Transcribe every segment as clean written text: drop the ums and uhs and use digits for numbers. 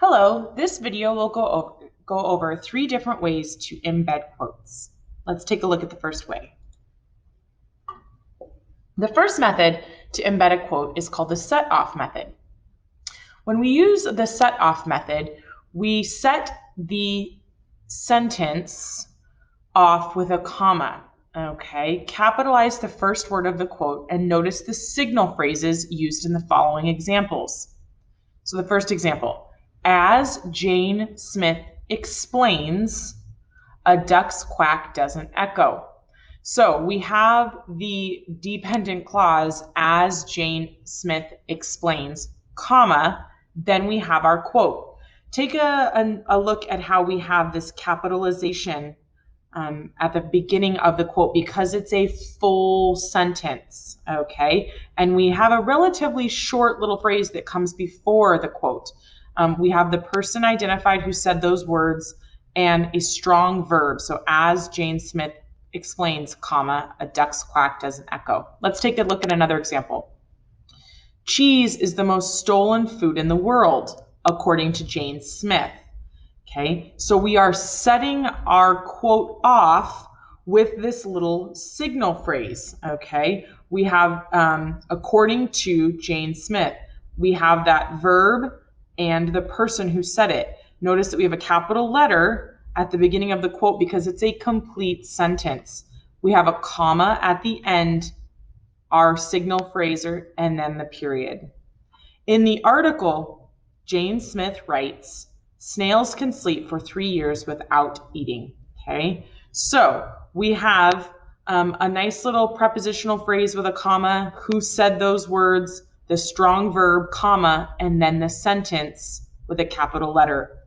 Hello, this video will go over 3 different ways to embed quotes. Let's take a look at the first way. The first method to embed a quote is called the set-off method. When we use the set-off method, we set the sentence off with a comma. Okay, capitalize the first word of the quote and notice the signal phrases used in the following examples. So the first example, as Jane Smith explains, a duck's quack doesn't echo. So we have the dependent clause, as Jane Smith explains, comma, then we have our quote. Take a look at how we have this capitalization at the beginning of the quote because it's a full sentence, okay? And we have a relatively short little phrase that comes before the quote. We have the person identified who said those words and a strong verb. So as Jane Smith explains, comma, a duck's quack doesn't echo. Let's take a look at another example. Cheese is the most stolen food in the world, according to Jane Smith. Okay, so we are setting our quote off with this little signal phrase, okay? We have, according to Jane Smith, we have that verb and the person who said it. Notice that we have a capital letter at the beginning of the quote because it's a complete sentence. We have a comma at the end, our signal phrase, and then the period. In the article, Jane Smith writes, snails can sleep for 3 years without eating, okay? So we have a nice little prepositional phrase with a comma, who said those words, the strong verb, comma, and then the sentence with a capital letter.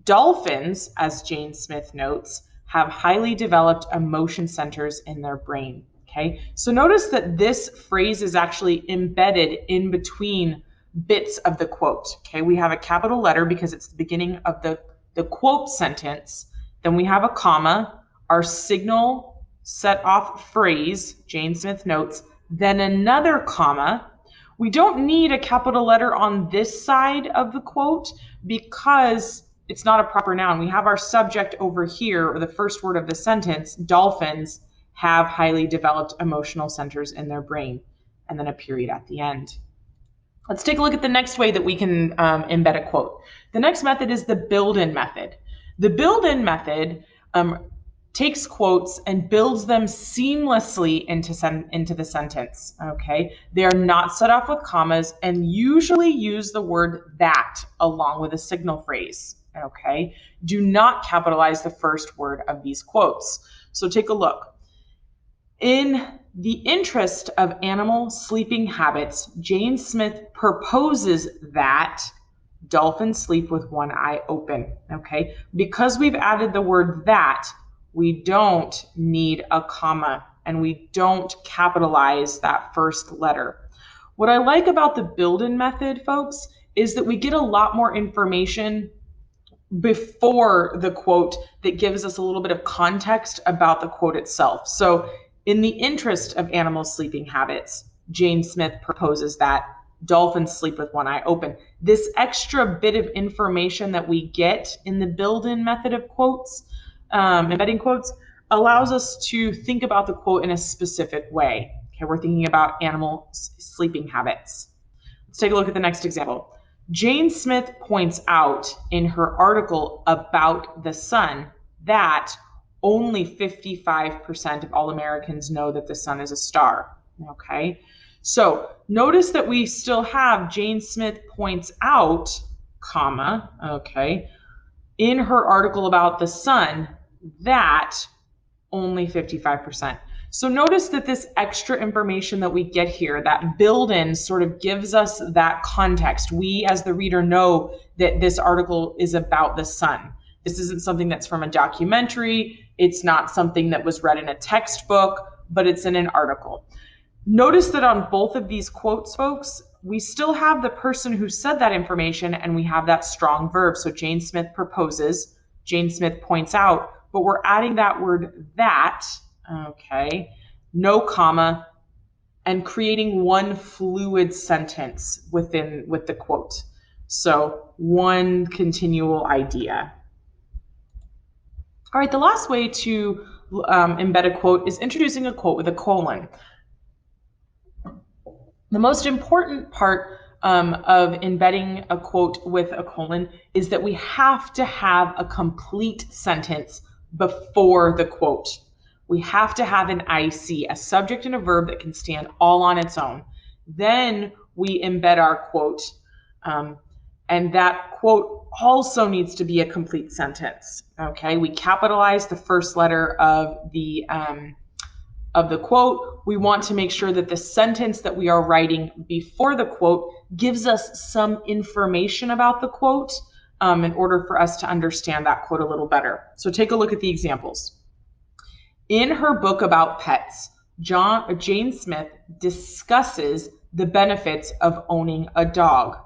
Dolphins, as Jane Smith notes, have highly developed emotion centers in their brain, okay? So notice that this phrase is actually embedded in between bits of the quote, okay? We have a capital letter because it's the beginning of the quote sentence. Then we have a comma, our signal set off phrase, Jane Smith notes, then another comma. We don't need a capital letter on this side of the quote because it's not a proper noun. We have our subject over here, or the first word of the sentence, dolphins have highly developed emotional centers in their brain, and then a period at the end. Let's take a look at the next way that we can embed a quote. The next method is the build-in method. The build-in method takes quotes and builds them seamlessly into the sentence, okay? They are not set off with commas and usually use the word that along with a signal phrase, okay? Do not capitalize the first word of these quotes. So take a look. In the interest of animal sleeping habits, Jane Smith proposes that dolphins sleep with one eye open, okay? Because we've added the word that, we don't need a comma and we don't capitalize that first letter. What I like about the build-in method, folks, is that we get a lot more information before the quote that gives us a little bit of context about the quote itself. So in the interest of animal sleeping habits, Jane Smith proposes that dolphins sleep with one eye open. This extra bit of information that we get in the build-in method of quotes, embedding quotes, allows us to think about the quote in a specific way. Okay, we're thinking about animal sleeping habits. Let's take a look at the next example. Jane Smith points out in her article about the sun that only 55% of all Americans know that the sun is a star, okay? So notice that we still have Jane Smith points out, comma, okay, in her article about the sun that only 55%. So notice that this extra information that we get here, that build-in sort of gives us that context. We as the reader know that this article is about the sun. This isn't something that's from a documentary. It's not something that was read in a textbook, but it's in an article. Notice that on both of these quotes, folks, we still have the person who said that information and we have that strong verb. So Jane Smith proposes, Jane Smith points out, but we're adding that word that, okay, no comma, and creating one fluid sentence with the quote. So one continual idea. All right, the last way to embed a quote is introducing a quote with a colon. The most important part of embedding a quote with a colon is that we have to have a complete sentence before the quote. We have to have an IC, a subject and a verb that can stand all on its own. Then we embed our quote, and that quote also needs to be a complete sentence. Okay, we capitalize the first letter of the quote. We want to make sure that the sentence that we are writing before the quote gives us some information about the quote in order for us to understand that quote a little better. So take a look at the examples. In her book about pets, Jane Smith discusses the benefits of owning a dog.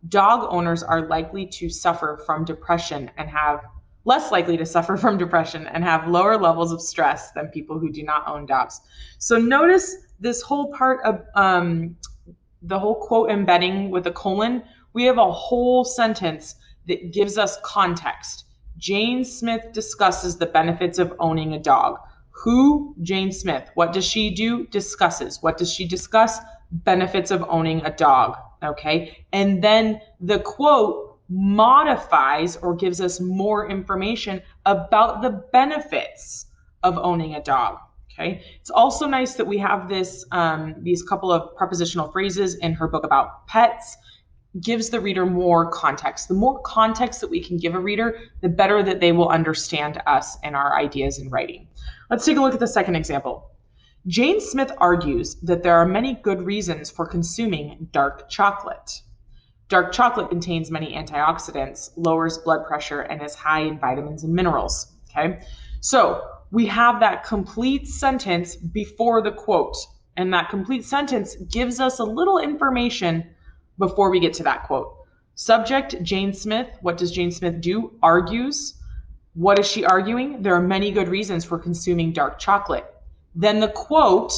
Dog owners are likely to suffer from depression and have less likely to suffer from depression and have lower levels of stress than people who do not own dogs. So notice this whole part of the whole quote embedding with a colon. We have a whole sentence that gives us context. Jane Smith discusses the benefits of owning a dog. Who? Jane Smith. What does she do? Discusses. What does she discuss? Benefits of owning a dog. Okay. And then the quote modifies or gives us more information about the benefits of owning a dog. Okay. It's also nice that we have these couple of prepositional phrases in her book about pets. Gives the reader more context. The more context that we can give a reader, the better that they will understand us and our ideas in writing. Let's take a look at the second example. Jane Smith argues that there are many good reasons for consuming dark chocolate. Dark chocolate contains many antioxidants, lowers blood pressure, and is high in vitamins and minerals. Okay, so we have that complete sentence before the quote, and that complete sentence gives us a little information before we get to that quote. Subject, Jane Smith. What does Jane Smith do? Argues. What is she arguing? There are many good reasons for consuming dark chocolate. Then the quote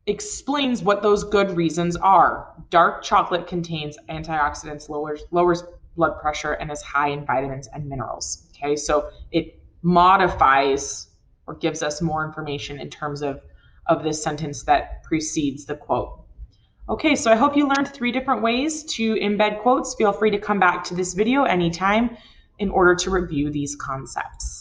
explains what those good reasons are. Dark chocolate contains antioxidants, lowers blood pressure, and is high in vitamins and minerals. Okay, so it modifies or gives us more information in terms of this sentence that precedes the quote. Okay, so I hope you learned 3 different ways to embed quotes. Feel free to come back to this video anytime in order to review these concepts.